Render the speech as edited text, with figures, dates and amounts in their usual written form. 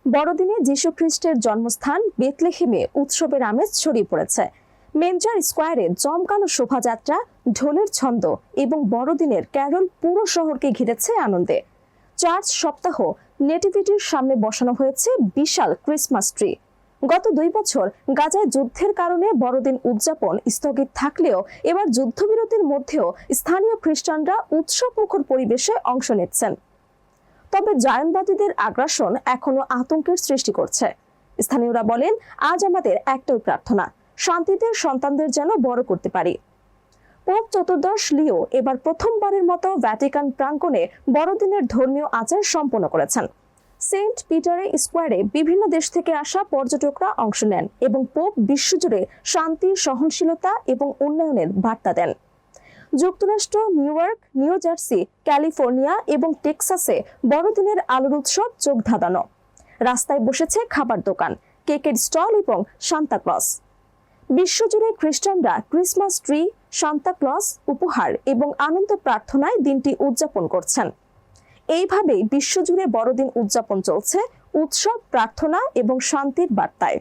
বড়দিনে যীশু খ্রিস্টের জন্মস্থান বেথলেহেমে উৎসবের আমেজ ছড়িয়ে পড়েছে। মেনজার স্কোয়ারে জমকালো শোভাযাত্রা, ঢোলের ছন্দ এবং বড়দিনের ক্যারল পুরো শহরকে ঘিরেছে আনন্দে। চার্চ সপ্তাহ নেটিভিটির সামনে বসানো হয়েছে বিশাল ক্রিসমাস ট্রি। গত 2 বছর গাজায় যুদ্ধের কারণে বড়দিন উদযাপন স্থগিত থাকলেও এবার যুদ্ধবিরতির মধ্যেও স্থানীয় খ্রিস্টানরা উৎসবমুখর পরিবেশে অংশ নিচ্ছেন। তবে জায়নবাদীদের আগ্রাসন এখনো আতঙ্কের সৃষ্টি করছে। স্থানীয়রা বলেন, আজ আমাদের একটাই প্রার্থনা, শান্তিতে সন্তানদের যেন বড় করতে পারি। পোপ চতুর্দশ লিও এবার প্রথমবারের মতো ভ্যাটিকান প্রাঙ্গণে বড়দিনের ধর্মীয় আচার সম্পন্ন করেছেন। সেন্ট পিটারে স্কোয়ারে বিভিন্ন দেশ থেকে আসা পর্যটকরা অংশ নেন এবং পোপ বিশ্বজুড়ে শান্তি, সহনশীলতা এবং উন্নয়নের বার্তা দেন। যুক্তরাষ্ট্র, new York, new jersey, California এবং টেক্সাসে বড়দিনের আলোর উৎসব চোখ ধাঁধানো। রাস্তায় বসেছে খাবার দোকান, কেকের স্টল এবং সান্তা ক্লজ। বিশ্বজুড়ে খ্রিস্টানরা ক্রিসমাস ট্রি, সান্তা ক্লজ, উপহার এবং আনন্দ প্রার্থনায় দিনটি উদযাপন করছেন। এইভাবেই বিশ্বজুড়ে বড়দিন উদযাপন চলছে উৎসব, প্রার্থনা এবং শান্তির বার্তায়।